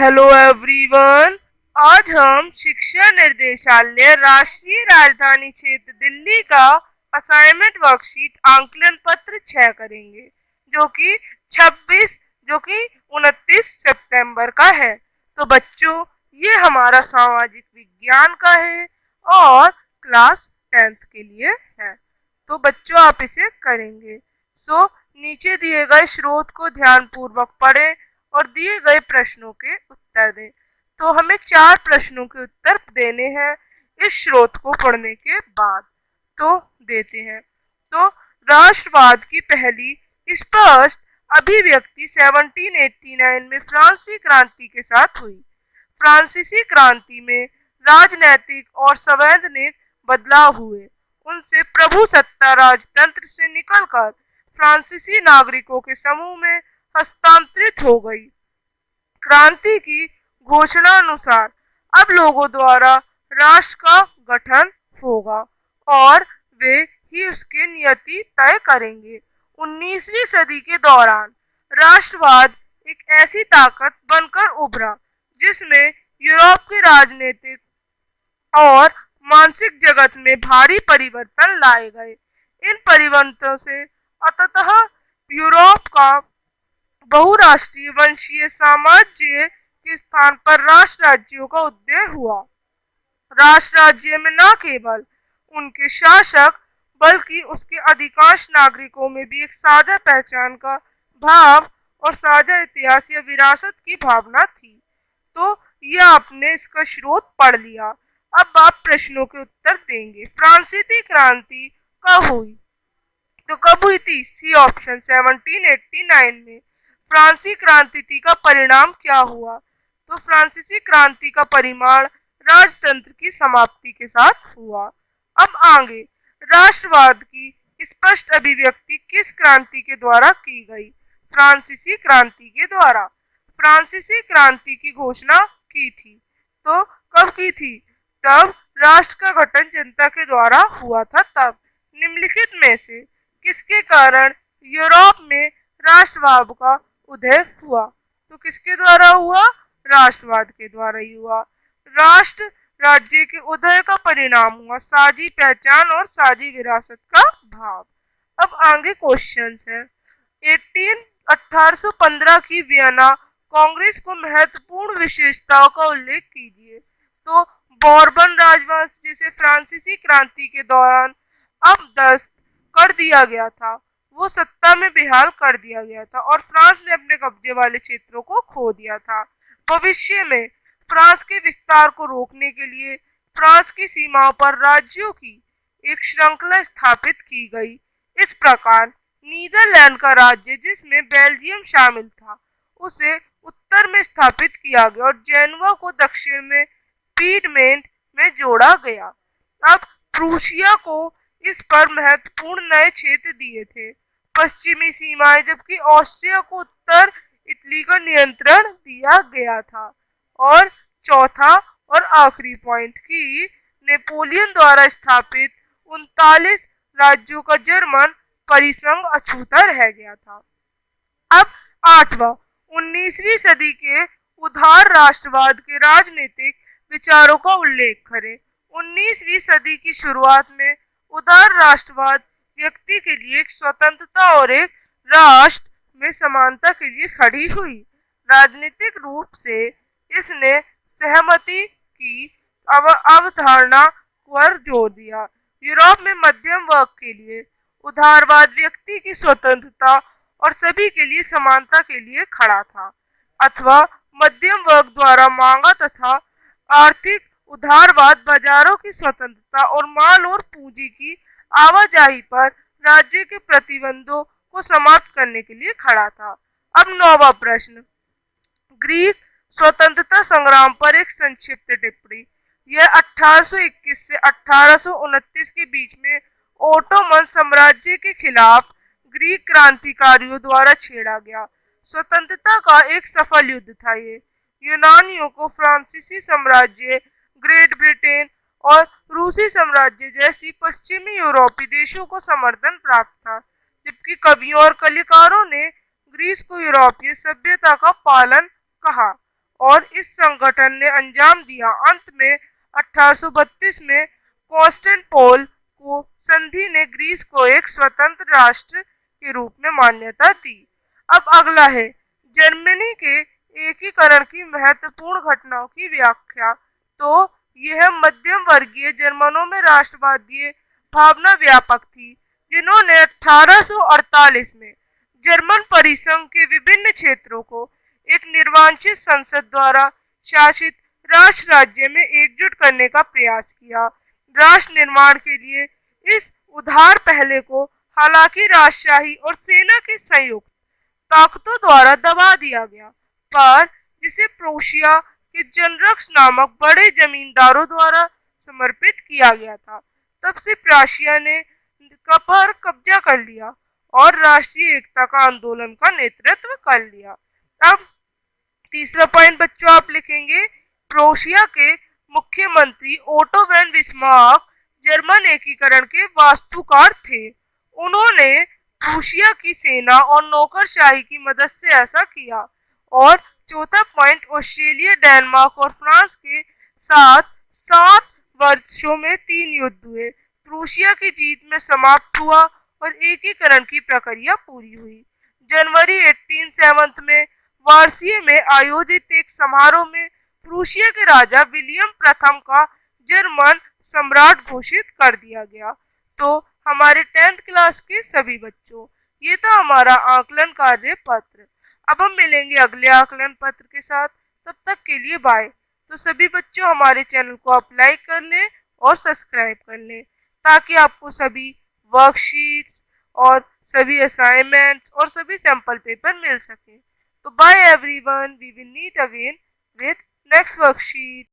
Hello everyone. आज हम शिक्षा निर्देशालय राष्ट्रीय राजधानी क्षेत्र दिल्ली का असाइनमेंट वर्कशीट आंकलन पत्र 6 करेंगे, जो कि 29 सितंबर का है। तो बच्चों, ये हमारा सामाजिक विज्ञान का है और क्लास 10th के लिए है। तो बच्चों, आप इसे करेंगे। नीचे दिए गए स्रोत को ध्यानपूर्वक पढ़ें और दिए गए प्रश्नों के उत्तर दें। तो हमें 4 प्रश्नों के उत्तर देने हैं इस स्रोत को पढ़ने के बाद। तो देते हैं। तो राष्ट्रवाद की पहली स्पष्ट अभिव्यक्ति 1789 में फ्रांसीसी क्रांति के साथ हुई। फ्रांसीसी क्रांति में राजनैतिक और संवैधानिक बदलाव हुए। उनसे प्रभुसत्ता राजतंत्र से निकलकर फ्रांसीसी नागरिकों के समूह में हस्तांतरित हो गई। क्रांति की घोषणा अनुसार अब लोगों द्वारा राष्ट्र का गठन होगा और वे ही उसके नियति तय करेंगे। 19वीं सदी के दौरान राष्ट्रवाद एक ऐसी ताकत बनकर उभरा जिसमें यूरोप के राजनीतिक और मानसिक जगत में भारी परिवर्तन लाए गए। इन परिवर्तनों से अंततः यूरोप का बहुराष्ट्रीय वंशीय साम्राज्य के स्थान पर राष्ट्र राज्यों का उदय हुआ। राष्ट्र राज्य में न केवल उनके शासक बल्कि उसके अधिकांश नागरिकों में भी एक साझा पहचान का भाव और साझा इतिहास या विरासत की भावना थी। तो यह आपने इसका स्रोत पढ़ लिया। अब आप प्रश्नों के उत्तर देंगे। फ्रांसीसी क्रांति कब हुई? तो कब हुई थी? सी ऑप्शन 1789 में। फ्रांसीसी क्रांति का परिणाम क्या हुआ? तो फ्रांसीसी क्रांति का परिणाम राजतंत्र की समाप्ति के साथ हुआ। अब आगे, राष्ट्रवाद की स्पष्ट अभिव्यक्ति किस क्रांति के द्वारा की गई? फ्रांसीसी क्रांति के द्वारा। फ्रांसीसी क्रांति की घोषणा की थी। तो कब की थी? तब राष्ट्र का गठन जनता के द्वारा हुआ था। तब निम्नलिखित में से किसके कारण यूरोप में राष्ट्रवाद का उदय हुआ? तो किसके द्वारा हुआ? राष्ट्रवाद के द्वारा ही हुआ। राष्ट्र राज्य के उदय का परिणाम हुआ साझी पहचान और साझी विरासत का भाव। अब आगे क्वेश्चंस है। 1815 की वियना कांग्रेस को महत्वपूर्ण विशेषताओं का उल्लेख कीजिए। तो बोर्बन राजवंश जिसे फ्रांसीसी क्रांति के दौरान अपदस्थ कर दिया गया था, वो सत्ता में बेहाल कर दिया गया था और फ्रांस ने अपने कब्जे वाले क्षेत्रों को खो दिया था। भविष्य में फ्रांस के विस्तार को रोकने के लिए फ्रांस की सीमाओं पर राज्यों की एक श्रृंखला स्थापित की गई। इस प्रकार नीदरलैंड का राज्य, जिसमें बेल्जियम शामिल था, उसे उत्तर में स्थापित किया गया और जेनुआ को दक्षिण में पीडमेंट में जोड़ा गया। अब प्रूशिया को इस पर महत्वपूर्ण नए क्षेत्र दिए थे, पश्चिमी सीमाएं, जबकि ऑस्ट्रिया को उत्तर इटली का नियंत्रण दिया गया था। और चौथा और आखिरी पॉइंट की नेपोलियन द्वारा स्थापित 39 राज्यों का जर्मन परिसंघ अछूता रह गया था। अब आठवां, 19वीं सदी के उदार राष्ट्रवाद के राजनीतिक विचारों का उल्लेख करें। 19वीं सदी की शुरुआत में उदार राष्ट्रवाद व्यक्ति के लिए एक स्वतंत्रता और एक राष्ट्र में समानता के लिए खड़ी हुई। राजनीतिक रूप से इसने सहमति की अवधारणा पर जोर दिया। यूरोप में मध्यम वर्ग के लिए उदारवाद व्यक्ति की स्वतंत्रता और सभी के लिए समानता के लिए खड़ा था, अथवा मध्यम वर्ग द्वारा मांगा तथा आर्थिक उदारवाद बाजारों की स्वतंत्रता और माल और पूंजी की आवाजाही पर राज्य के प्रतिबंधों को समाप्त करने के लिए खड़ा था। अब 9वां प्रश्न, ग्रीक स्वतंत्रता संग्राम पर एक संक्षिप्त टिप्पणी। यह 1821 से 1829 के बीच में ओटोमन साम्राज्य के खिलाफ ग्रीक क्रांतिकारियों द्वारा छेड़ा गया स्वतंत्रता का एक सफल युद्ध था। ये यूनानियों को फ्रांसीसी साम्राज्य, ग्रेट ब्रिटेन और रूसी साम्राज्य जैसी पश्चिमी यूरोपीय देशों को समर्थन प्राप्त था, जबकि कवियों और कलाकारों ने ग्रीस को यूरोपीय सभ्यता का पालन कहा और इस संगठन ने अंजाम दिया। अंत में 1832 में कॉन्स्टेंटिनोपल को संधि ने ग्रीस को एक स्वतंत्र राष्ट्र के रूप में मान्यता दी। अब अगला है जर्मनी के एकीकरण की महत्वपूर्ण घटनाओं की व्याख्या। तो यह मध्यम वर्गीय जर्मनों में राष्ट्रवादी भावना व्यापक थी, जिन्होंने 1848 में जर्मन परिसंघ के विभिन्न क्षेत्रों को एक निर्वाचित संसद द्वारा शासित राष्ट्र राज्य में एकजुट करने का प्रयास किया। राष्ट्र निर्माण के लिए इस उदार पहले को हालांकि राजशाही और सेना की संयुक्त ताकतों द्वारा दबा दिया गया, पर जिसे प्रोशिया के जनरक्स नामक बड़े जमींदारों द्वारा समर्पित किया गया था। तब से प्रूशिया ने पर कब्जा कर लिया और राष्ट्रीय एकता का आंदोलन का नेतृत्व कर लिया। अब तीसरा पॉइंट बच्चों आप लिखेंगे, प्रूशिया के मुख्यमंत्री ओटो वैन बिस्मार्क जर्मन एकीकरण के वास्तुकार थे। उन्होंने प्रूशिया की सेना और नौकरशाही की मदद से ऐसा किया। और चौथा पॉइंट, ऑस्ट्रेलिया, डेनमार्क और फ्रांस के साथ 7 वर्षों में 3 युद्ध हुए। प्रूशिया की जीत में समाप्त हुआ और एकीकरण की प्रक्रिया पूरी हुई। जनवरी 1870 में वार्सिये में आयोजित एक समारोह में प्रूशिया के राजा विलियम प्रथम का जर्मन सम्राट घोषित कर दिया गया। तो हमारे 10th क्लास के सभी बच्चों, ये था हमारा आकलन कार्य पत्र। अब हम मिलेंगे अगले आकलन पत्र के साथ, तब तक के लिए बाय। तो सभी बच्चों हमारे चैनल को आप लाइक कर लें और सब्सक्राइब कर लें, ताकि आपको सभी वर्कशीट्स और सभी असाइनमेंट्स और सभी सैंपल पेपर मिल सके। तो bye everyone, we will meet again with next worksheet.